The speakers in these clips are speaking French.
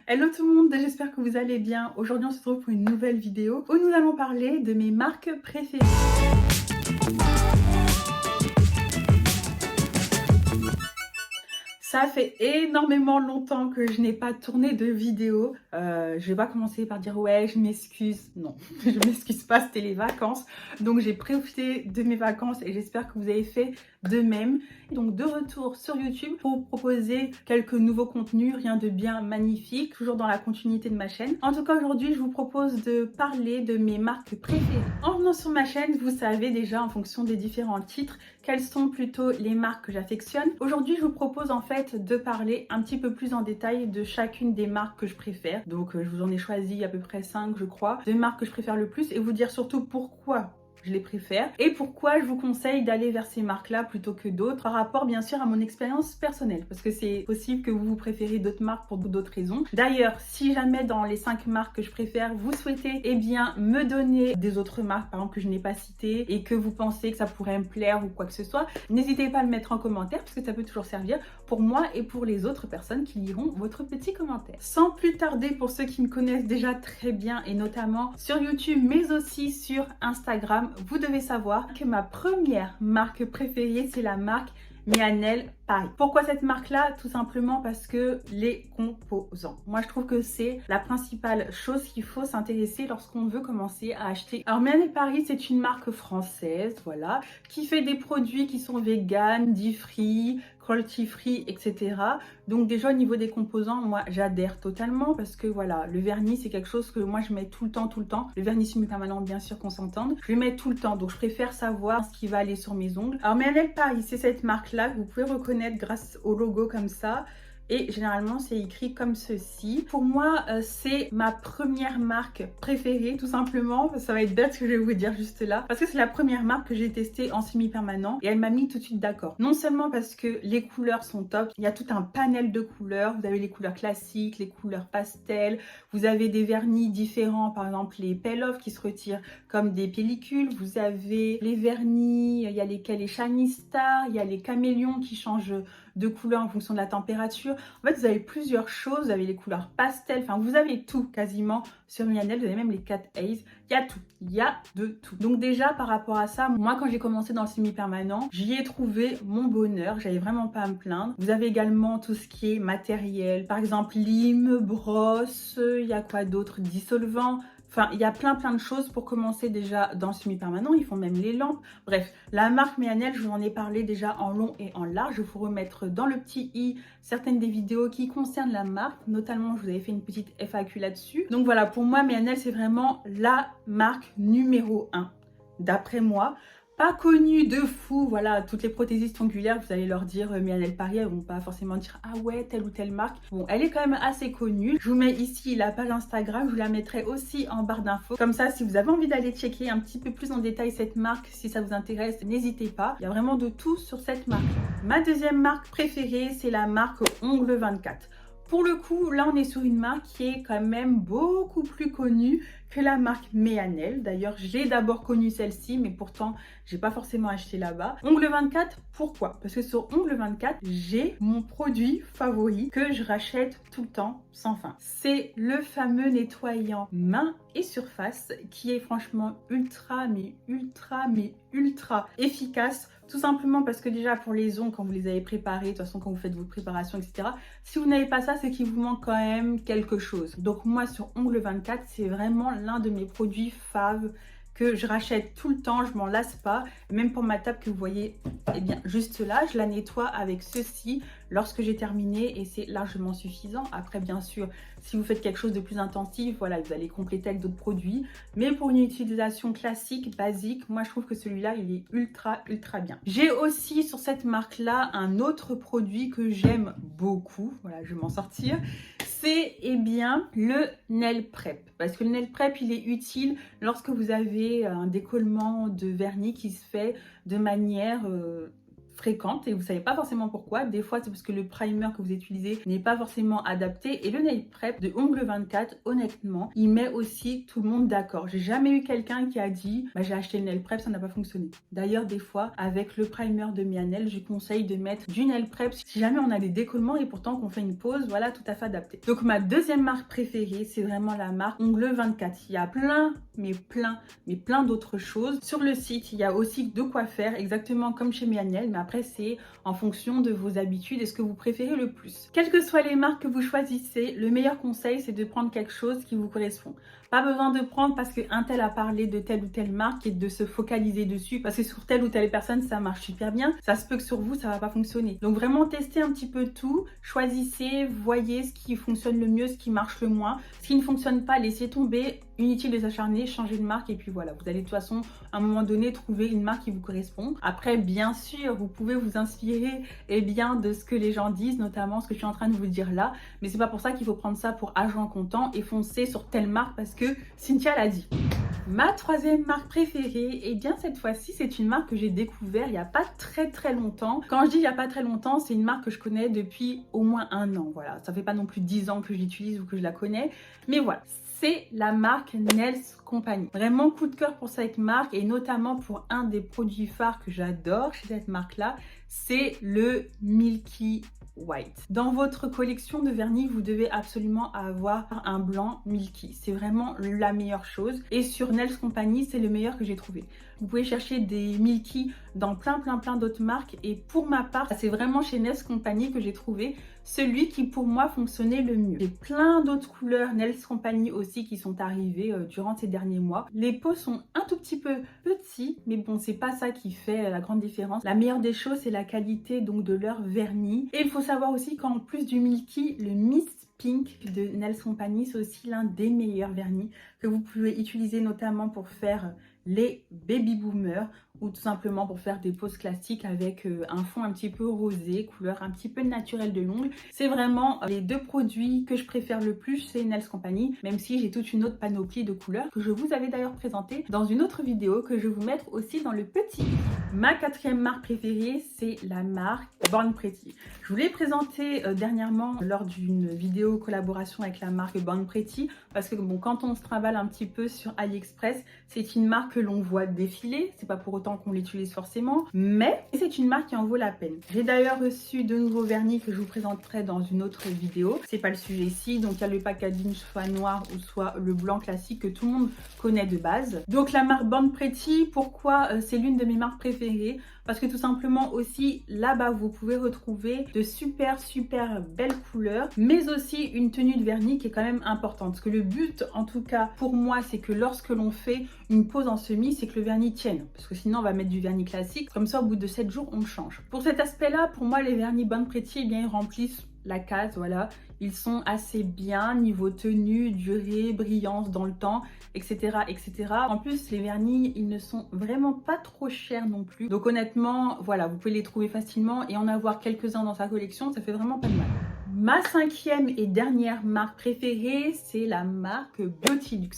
Hello tout le monde, j'espère que vous allez bien. Aujourd'hui on se retrouve pour une nouvelle vidéo où nous allons parler de mes marques préférées. Ça fait énormément longtemps que je n'ai pas tourné de vidéo. Je vais pas commencer par dire ouais, je m'excuse. Non, je m'excuse pas, c'était les vacances. Donc j'ai profité de mes vacances et j'espère que vous avez fait de même. Donc de retour sur YouTube pour vous proposer quelques nouveaux contenus, rien de bien magnifique, toujours dans la continuité de ma chaîne. En tout cas aujourd'hui, je vous propose de parler de mes marques préférées. En venant sur ma chaîne, vous savez déjà en fonction des différents titres quelles sont plutôt les marques que j'affectionne. Aujourd'hui, je vous propose en fait de parler un petit peu plus en détail de chacune des marques que je préfère. Donc, je vous en ai choisi à peu près 5, je crois, des marques que je préfère le plus et vous dire surtout pourquoi je les préfère et pourquoi je vous conseille d'aller vers ces marques-là plutôt que d'autres par rapport bien sûr à mon expérience personnelle parce que c'est possible que vous préférez d'autres marques pour d'autres raisons. D'ailleurs, si jamais dans les 5 marques que je préfère, vous souhaitez me donner des autres marques par exemple que je n'ai pas citées et que vous pensez que ça pourrait me plaire ou quoi que ce soit, n'hésitez pas à le mettre en commentaire parce que ça peut toujours servir pour moi et pour les autres personnes qui liront votre petit commentaire. Sans plus tarder, pour ceux qui me connaissent déjà très bien et notamment sur YouTube mais aussi sur Instagram, vous devez savoir que ma première marque préférée, c'est la marque Mianel Paris. Pourquoi cette marque-là? Tout simplement parce que les composants. Moi, je trouve que c'est la principale chose qu'il faut s'intéresser lorsqu'on veut commencer à acheter. Alors, Mianel Paris, c'est une marque française, voilà, qui fait des produits qui sont vegan, free, cruelty free, etc. Donc déjà au niveau des composants, moi j'adhère totalement parce que voilà, le vernis c'est quelque chose que moi je mets tout le temps. Le vernis semi-permanent, bien sûr qu'on s'entende, je le mets tout le temps, donc je préfère savoir ce qui va aller sur mes ongles. Alors Mianel Paris, c'est cette marque-là que vous pouvez reconnaître grâce au logo comme ça. Et généralement, c'est écrit comme ceci. Pour moi, c'est ma première marque préférée, tout simplement. Ça va être bête ce que je vais vous dire juste là. Parce que c'est la première marque que j'ai testée en semi-permanent. Et elle m'a mis tout de suite d'accord. Non seulement parce que les couleurs sont top. Il y a tout un panel de couleurs. Vous avez les couleurs classiques, les couleurs pastel. Vous avez des vernis différents. Par exemple, les peel-off qui se retirent comme des pellicules. Vous avez les vernis. Il y a les Shiny Star. Il y a les caméléons qui changent de couleur en fonction de la température. En fait, vous avez plusieurs choses. Vous avez les couleurs pastel. Enfin, vous avez tout quasiment sur Mianel. Vous avez même les 4 Ace. Il y a tout. Il y a de tout. Donc déjà, par rapport à ça, moi, quand j'ai commencé dans le semi-permanent, j'y ai trouvé mon bonheur. J'avais vraiment pas à me plaindre. Vous avez également tout ce qui est matériel. Par exemple, lime, brosse. Il y a quoi d'autre? Dissolvant. Enfin, il y a plein de choses pour commencer déjà dans le semi-permanent. Ils font même les lampes. Bref, la marque Mianel, je vous en ai parlé déjà en long et en large. Je vais vous remettre dans le petit i certaines des vidéos qui concernent la marque. Notamment, je vous avais fait une petite FAQ là-dessus. Donc voilà, pour moi, Mianel, c'est vraiment la marque numéro 1, d'après moi. Pas connue de fou, voilà, toutes les prothésistes ongulaires, vous allez leur dire Mianel Paris, elles vont pas forcément dire ah ouais, telle ou telle marque. Bon, elle est quand même assez connue. Je vous mets ici la page Instagram, je vous la mettrai aussi en barre d'infos. Comme ça, si vous avez envie d'aller checker un petit peu plus en détail cette marque, si ça vous intéresse, n'hésitez pas. Il y a vraiment de tout sur cette marque. Ma deuxième marque préférée, c'est la marque Ongle 24. Pour le coup, là, on est sur une marque qui est quand même beaucoup plus connue que la marque Mianel. D'ailleurs, j'ai d'abord connu celle-ci, mais pourtant, j'ai pas forcément acheté là-bas. Ongle 24, pourquoi? Parce que sur Ongle 24, j'ai mon produit favori que je rachète tout le temps, sans fin. C'est le fameux nettoyant main et surface qui est franchement ultra efficace. Tout simplement parce que déjà pour les ongles, quand vous les avez préparés, de toute façon quand vous faites vos préparations, etc. Si vous n'avez pas ça, c'est qu'il vous manque quand même quelque chose. Donc moi sur Ongle 24, c'est vraiment l'un de mes produits faves que je rachète tout le temps, je m'en lasse pas. Même pour ma table que vous voyez, eh bien juste là, je la nettoie avec ceci lorsque j'ai terminé et c'est largement suffisant. Après bien sûr, si vous faites quelque chose de plus intensif, voilà, vous allez compléter avec d'autres produits. Mais pour une utilisation classique, basique, moi je trouve que celui-là, il est ultra bien. J'ai aussi sur cette marque-là un autre produit que j'aime beaucoup. Voilà, je vais m'en sortir. C'est bien le Nail Prep. Parce que le Nail Prep, il est utile lorsque vous avez un décollement de vernis qui se fait de manière fréquentes et vous savez pas forcément pourquoi. Des fois, c'est parce que le primer que vous utilisez n'est pas forcément adapté. Et le nail prep de Ongle 24, honnêtement, il met aussi tout le monde d'accord. J'ai jamais eu quelqu'un qui a dit bah, j'ai acheté le nail prep, ça n'a pas fonctionné. D'ailleurs, des fois, avec le primer de Mianel, je conseille de mettre du nail prep si jamais on a des décollements et pourtant qu'on fait une pause, voilà, tout à fait adapté. Donc ma deuxième marque préférée, c'est vraiment la marque Ongle 24. Il y a plein d'autres choses. Sur le site, il y a aussi de quoi faire, exactement comme chez Mianel, mais après c'est en fonction de vos habitudes et ce que vous préférez le plus. Quelles que soient les marques que vous choisissez, le meilleur conseil c'est de prendre quelque chose qui vous correspond. Pas besoin de prendre parce qu'un tel a parlé de telle ou telle marque et de se focaliser dessus parce que sur telle ou telle personne ça marche super bien. Ça se peut que sur vous ça va pas fonctionner. Donc vraiment testez un petit peu tout, choisissez, voyez ce qui fonctionne le mieux, ce qui marche le moins. Ce qui ne fonctionne pas, laissez tomber. Inutile de s'acharner, changez de marque et puis voilà, vous allez de toute façon à un moment donné trouver une marque qui vous correspond. Après bien sûr vous pouvez vous inspirer de ce que les gens disent, notamment ce que je suis en train de vous dire là, mais c'est pas pour ça qu'il faut prendre ça pour argent comptant et foncer sur telle marque parce que Cynthia l'a dit. Ma troisième marque préférée, et bien cette fois-ci c'est une marque que j'ai découvert il n'y a pas très longtemps. Quand je dis il n'y a pas très longtemps, c'est une marque que je connais depuis au moins 1 an, voilà, ça fait pas non plus 10 ans que je l'utilise ou que je la connais, mais voilà. C'est la marque Nails Company. Vraiment coup de cœur pour cette marque et notamment pour un des produits phares que j'adore chez cette marque-là, c'est le Milky White. Dans votre collection de vernis, vous devez absolument avoir un blanc Milky. C'est vraiment la meilleure chose. Et sur Nails Company, c'est le meilleur que j'ai trouvé. Vous pouvez chercher des Milky dans plein d'autres marques. Et pour ma part, c'est vraiment chez Nails Company que j'ai trouvé celui qui pour moi fonctionnait le mieux. J'ai plein d'autres couleurs Nails Company aussi qui sont arrivées durant ces derniers mois. Les pots sont un tout petit peu petits, mais bon, c'est pas ça qui fait la grande différence. La meilleure des choses, c'est la qualité donc de leur vernis. Et il faut savoir aussi qu'en plus du Milky, le Mist Pink de Nails Company, c'est aussi l'un des meilleurs vernis que vous pouvez utiliser notamment pour faire les baby boomers ou tout simplement pour faire des poses classiques avec un fond un petit peu rosé, couleur un petit peu naturelle de l'ongle. C'est vraiment les 2 produits que je préfère le plus chez Nails Company, même si j'ai toute une autre panoplie de couleurs que je vous avais d'ailleurs présentée dans une autre vidéo que je vais vous mettre aussi dans le petit. Ma 4e marque préférée, c'est la marque Born Pretty. Je vous l'ai présentée dernièrement lors d'une vidéo collaboration avec la marque Born Pretty parce que bon, quand on se trimballe un petit peu sur AliExpress, c'est une marque que l'on voit défiler, c'est pas pour autant qu'on l'utilise forcément, mais c'est une marque qui en vaut la peine. J'ai d'ailleurs reçu de nouveaux vernis que je vous présenterai dans une autre vidéo. C'est pas le sujet ici, donc il y a le packaging soit noir ou soit le blanc classique que tout le monde connaît de base. Donc la marque Born Pretty, pourquoi c'est l'une de mes marques préférées? Parce que tout simplement aussi là-bas vous pouvez retrouver de super belles couleurs, mais aussi une tenue de vernis qui est quand même importante. Parce que le but en tout cas pour moi, c'est que lorsque l'on fait une pose en semi, c'est que le vernis tienne. Parce que sinon on va mettre du vernis classique, comme ça au bout de 7 jours on le change. Pour cet aspect là, pour moi les vernis Born Pretty, eh bien, ils remplissent la case, voilà. Ils sont assez bien niveau tenue, durée, brillance dans le temps, etc. En plus, les vernis, ils ne sont vraiment pas trop chers non plus. Donc honnêtement, voilà, vous pouvez les trouver facilement et en avoir quelques-uns dans sa collection, ça fait vraiment pas de mal. Ma 5e et dernière marque préférée, c'est la marque Beautilux.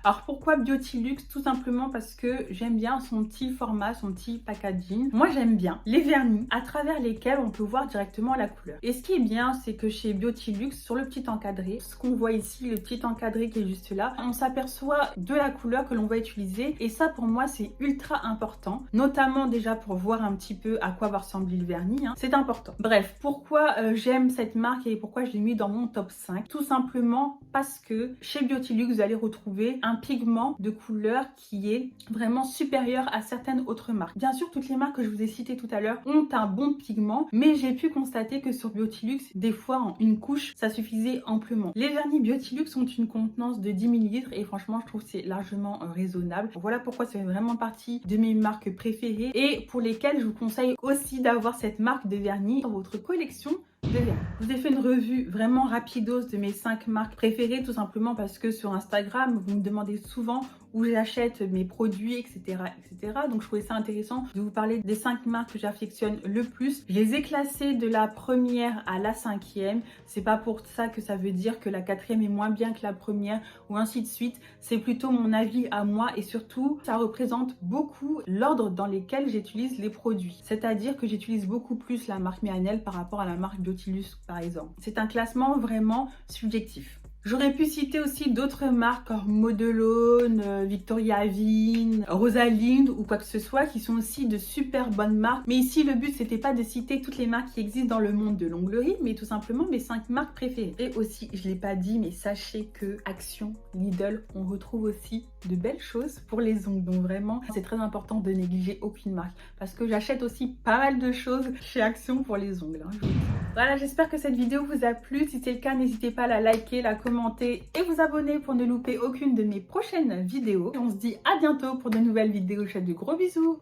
Alors pourquoi Beautilux? Tout simplement parce que j'aime bien son petit format, son petit packaging. Moi j'aime bien les vernis à travers lesquels on peut voir directement la couleur. Et ce qui est bien, c'est que chez Beautilux, sur le petit encadré, ce qu'on voit ici, le petit encadré qui est juste là, on s'aperçoit de la couleur que l'on va utiliser. Et ça pour moi c'est ultra important, notamment déjà pour voir un petit peu à quoi va ressembler le vernis, hein. C'est important. Bref, pourquoi j'aime cette marque et pourquoi je l'ai mis dans mon top 5? Tout simplement parce que chez Beautilux, vous allez retrouver un pigment de couleur qui est vraiment supérieur à certaines autres marques. Bien sûr, toutes les marques que je vous ai citées tout à l'heure ont un bon pigment, mais j'ai pu constater que sur Beautilux, des fois en une couche, ça suffisait amplement. Les vernis Beautilux ont une contenance de 10 ml et franchement, je trouve que c'est largement raisonnable. Voilà pourquoi ça fait vraiment partie de mes marques préférées et pour lesquelles je vous conseille aussi d'avoir cette marque de vernis dans votre collection deviens. Je vous ai fait une revue vraiment rapidos de mes 5 marques préférées, tout simplement parce que sur Instagram, vous me demandez souvent où j'achète mes produits, etc., etc. Donc, je trouvais ça intéressant de vous parler des 5 marques que j'affectionne le plus. Je les ai classées de la première à la 5e. C'est pas pour ça que ça veut dire que la 4e est moins bien que la première ou ainsi de suite. C'est plutôt mon avis à moi et surtout, ça représente beaucoup l'ordre dans lequel j'utilise les produits. C'est-à-dire que j'utilise beaucoup plus la marque Mianel par rapport à la marque Nautilus, par exemple. C'est un classement vraiment subjectif. J'aurais pu citer aussi d'autres marques comme Modelone, Victoria Avin, Rosalind ou quoi que ce soit qui sont aussi de super bonnes marques. Mais ici, le but, c'était pas de citer toutes les marques qui existent dans le monde de l'onglerie, mais tout simplement mes 5 marques préférées. Et aussi, je l'ai pas dit, mais sachez que Action, Lidl, on retrouve aussi de belles choses pour les ongles. Donc vraiment, c'est très important de négliger aucune marque parce que j'achète aussi pas mal de choses chez Action pour les ongles. Hein, voilà, j'espère que cette vidéo vous a plu. Si c'est le cas, n'hésitez pas à la liker, la commenter et vous abonner pour ne louper aucune de mes prochaines vidéos. Et on se dit à bientôt pour de nouvelles vidéos. Je vous fais de gros bisous.